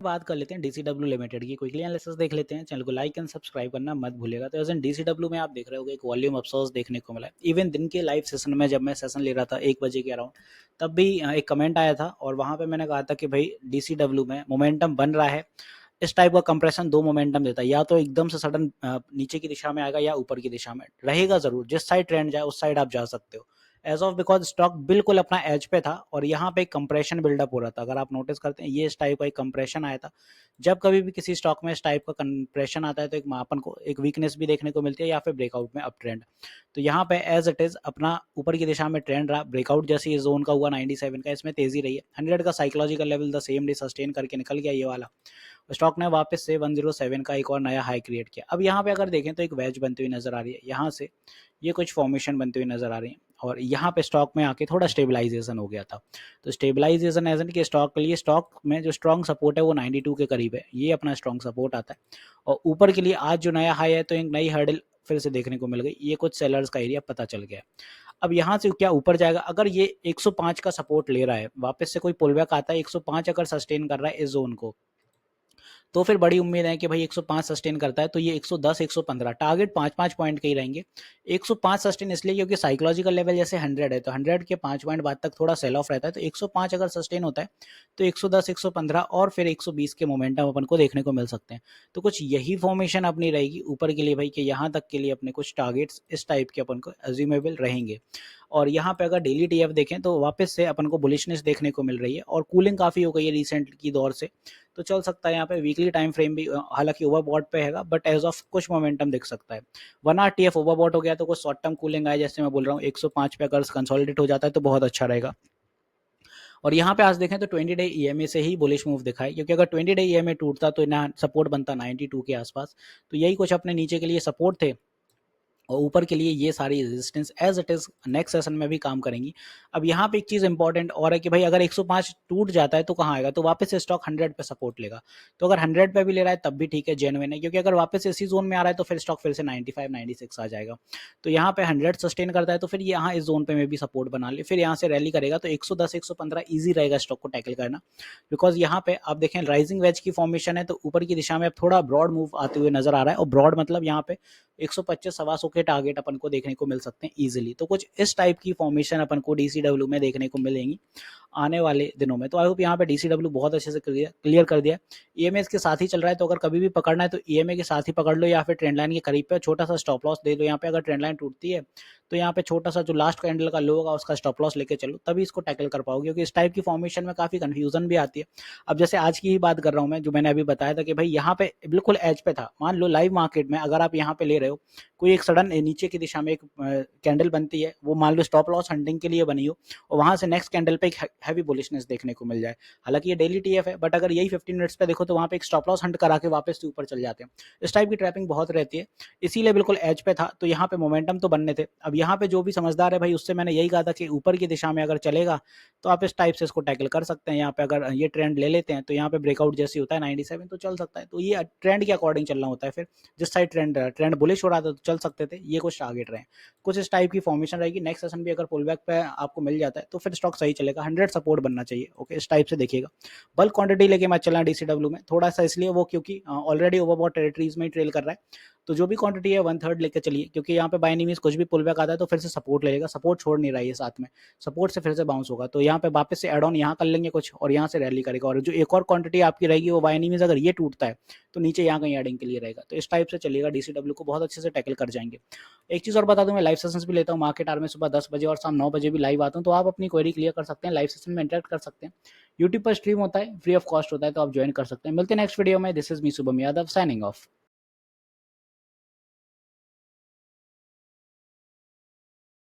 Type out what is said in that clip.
बात कर लेते हैं डीसीडब्ल्यू लिमिटेड की। क्विकली एनालिसिस देख लेते हैं। चैनल को लाइक एंड सब्सक्राइब करना मत भूलिएगा। तो एज एन डीसीडब्ल्यू में आप देख रहे होगे एक वॉल्यूम अफसोस देखने को मिला। इवन दिन के लाइव सेशन में जब मैं सेशन ले रहा था 1 बजे के अराउंड, तब भी एक कमेंट आया था और वहाँ पे मैंने कहा था कि भाई डीसीडब्ल्यू में मोमेंटम बन रहा है। इस टाइप का कंप्रेशन 2 मोमेंटम देता है, या तो एकदम से सडन नीचे की दिशा में आएगा या ऊपर की दिशा में रहेगा ज़रूर। जिस साइड ट्रेंड जाए उस साइड आप जा सकते हो एज ऑफ, बिकॉज स्टॉक बिल्कुल अपना एज पे था और यहाँ पे कंप्रेशन बिल्डअप हो रहा था। अगर आप नोटिस करते हैं ये इस टाइप का एक कंप्रेशन आया था। जब कभी भी किसी स्टॉक में इस टाइप का कंप्रेशन आता है तो एक मापन को एक वीकनेस भी देखने को मिलती है या फिर ब्रेकआउट में अप ट्रेंड। तो यहाँ पे एज इट इज अपना ऊपर की दिशा में ट्रेंड रहा। ब्रेकआउट जैसे ये जोन का हुआ 97 का, इसमें तेजी रही है। 100 का psychological level the same day sustain करके निकल गया ये वाला। स्टॉक ने वापस से 107 का एक और नया हाई क्रिएट किया। अब यहाँ पे अगर देखें तो एक वेज बनती हुई नजर आ रही है। यहाँ से ये कुछ फॉर्मेशन बनती हुई नजर आ रही है और यहाँ पे स्टॉक में आके थोड़ा स्टेबलाइजेशन हो गया था। तो स्टेबलाइजेशन एज कि स्टॉक के लिए स्टॉक में जो स्ट्रॉन्ग सपोर्ट है वो 92 के करीब है। ये अपना स्ट्रॉन्ग सपोर्ट आता है और ऊपर के लिए आज जो नया हाई है तो एक नई हर्डल फिर से देखने को मिल गई। ये कुछ सेलर्स का एरिया पता चल गया। अब यहाँ से क्या ऊपर जाएगा? अगर ये 105 का सपोर्ट ले रहा है, वापस से कोई पुलबैक आता है 105 अगर सस्टेन कर रहा है इस जोन को, तो फिर बड़ी उम्मीद है कि भाई 105 सस्टेन करता है तो ये 110 115 टारगेट 5-5 पॉइंट के ही रहेंगे। 105 सस्टेन इसलिए क्योंकि साइकोलॉजिकल लेवल जैसे 100 है तो 100 के 5 पॉइंट बाद तक थोड़ा सेल ऑफ रहता है। तो 105 अगर सस्टेन होता है तो 110 115 और फिर 120 के मोमेंटम अपन को देखने को मिल सकते हैं। तो कुछ यही फॉर्मेशन अपनी रहेगी ऊपर के लिए भाई, कि यहाँ तक के लिए अपने कुछ टारगेट्स इस टाइप के अपन को अज्यूमेबल रहेंगे। और यहाँ पे अगर डेली टीएफ देखें तो वापस से अपन को बुलिशनेस देखने को मिल रही है और कूलिंग काफ़ी हो गई है रिसेंट की दौर से। तो चल सकता है यहाँ पे वीकली टाइम फ्रेम भी हालांकि ओवरबॉट पे हैगा, बट एज ऑफ कुछ मोमेंटम दिख सकता है। 1 आवर टीएफ ओवरबॉट हो गया तो कुछ शॉर्ट टर्म कूलिंग आए, जैसे मैं बोल रहा हूँ 105 पे अगर कंसोलिडेट हो जाता है तो बहुत अच्छा रहेगा। और यहाँ पे आज देखें तो 20 डे ईएमए से ही बुलिश मूव दिखा है, क्योंकि अगर 20 डे ईएमए टूटता तो ना सपोर्ट बनता 92 के आसपास। तो यही कुछ अपने नीचे के लिए सपोर्ट थे और ऊपर के लिए ये सारी resistance as it is next session में भी काम करेंगी। अब यहाँ पे एक चीज़ इंपॉर्टेंट और है कि भाई अगर 105 टूट जाता है तो कहाँ आएगा? तो वापस से स्टॉक 100 पे सपोर्ट लेगा। तो अगर 100 पे भी ले रहा है तब भी ठीक है, जेन्युइन है, क्योंकि अगर वापस इसी जोन में आ रहा है तो फिर स्टॉक फिर से 95 96 आ जाएगा। तो यहाँ पे 100 सस्टेन करता है तो फिर यहाँ इस जोन पे में भी सपोर्ट बना ले, फिर यहाँ से रैली करेगा तो 110 115 ईजी रहेगा स्टॉक को टैकल करना। बिकॉज यहाँ पे आप देखें राइजिंग वेज की फॉर्मेशन है तो ऊपर की दिशा में अब थोड़ा ब्रॉड मूव आते हुए नजर आ रहा है। और ब्रॉड मतलब यहाँ पे 125 सवा सौ के टारगेट अपन को देखने को मिल सकते हैं इजीली। तो कुछ इस टाइप की फॉर्मेशन अपन को डीसीडब्ल्यू में देखने को मिलेंगी आने वाले दिनों में। तो आई होप यहाँ पे डीसीडब्ल्यू बहुत अच्छे से क्लियर कर दिया। ईएमए के साथ ही चल रहा है तो अगर कभी भी पकड़ना है तो ईएमए के साथ ही पकड़ लो या फिर ट्रेंड लाइन के करीब पे छोटा सा स्टॉप लॉस दे दो। यहाँ पे अगर ट्रेंड लाइन टूटती है तो यहाँ पे छोटा सा जो लास्ट कैंडल का लो होगा उसका स्टॉप लॉस लेके चलो, तभी इसको टैकल कर पाओगे, क्योंकि इस टाइप की फॉर्मेशन में काफी कंफ्यूजन भी आती है। अब जैसे आज की ही बात कर रहा हूँ मैं, जो मैंने अभी बताया था कि भाई यहाँ पे बिल्कुल एज पे था। मान लो लाइव मार्केट में अगर आप यहाँ पे ले रहे हो, कोई एक सडन नीचे की दिशा में एक कैंडल बनती है, वो मान लो स्टॉप लॉस हंटिंग के लिए बनी हो और वहां से नेक्स्ट कैंडल पे एक हैवी बुलिशनेस देखने को मिल जाए। हालांकि ये डेली टीएफ है, बट अगर यही 15 मिनट्स पे देखो तो वहां पे एक स्टॉप लॉस हंट करा के वापस से ऊपर चल जाते हैं। इस टाइप की ट्रैपिंग बहुत रहती है, इसीलिए बिल्कुल एज पे था। तो यहाँ पे मोमेंटम तो बनने थे। अब यहाँ पे जो भी समझदार है भाई, उससे मैंने यही कहा था कि ऊपर की दिशा में अगर चलेगा तो आप इस टाइप से इसको टैकल कर सकते हैं। यहाँ पे अगर ये ट्रेंड ले लेते हैं तो यहाँ पे ब्रेकआउट जैसी होता है 97 तो चल सकता है। तो ये ट्रेंड के अकॉर्डिंग चलना होता है। फिर जिस साइड ट्रेंड बुलिश हो रहा था तो चल सकते थे। ये कुछ टारगेट रहे, कुछ इस टाइप की फॉर्मेशन रहेगी। नेक्स्ट सेशन भी अगर पुल बैक पे आपको मिल जाता है तो फिर स्टॉक सही चलेगा। 100 सपोर्ट बनना चाहिए। ओके, इस टाइप से देखिएगा। बल्क क्वांटिटी लेके मत चलना डीसीडब्ल्यू में, थोड़ा सा इसलिए वो क्योंकि ऑलरेडी ओवरबॉट टेरिटरीज में ही ट्रेल कर रहा है। तो जो भी क्वांटिटी है 1/3 लेके चलिए, क्योंकि यहाँ पे बाय एनी मींस कुछ भी पुल बैक आता है तो फिर से सपोर्ट ले लेगा। सपोर्ट छोड़ नहीं रहा है साथ में, सपोर्ट से फिर से बाउंस होगा। तो यहाँ पे वापस से एड ऑन यहाँ कर लेंगे कुछ और यहाँ से रैली करेगा। और जो एक और क्वांटिटी आपकी रहेगी वो बाय एनी मींस अगर ये टूटता है तो नीचे यहाँ कहीं एडिंग के लिए रहेगा। तो इस टाइप से चलिएगा, डीसीडब्ल्यू को बहुत अच्छे से टैकल कर जाएंगे। एक चीज़ और बता दूं, मैं लाइव सेशंस भी लेता हूँ मार्केट आवर में। सुबह 10 बजे और शाम 9 बजे भी लाइव आता हूँ, तो आप अपनी क्वेरी क्लियर कर सकते हैं, लाइव सेशन में इंटरेक्ट कर सकते हैं। यूट्यूब पर स्ट्रीम होता है, फ्री ऑफ कॉस्ट होता है, तो आप ज्वाइन कर सकते हैं। मिलते हैं नेक्स्ट वीडियो में। This is me Shubham Yadav signing off.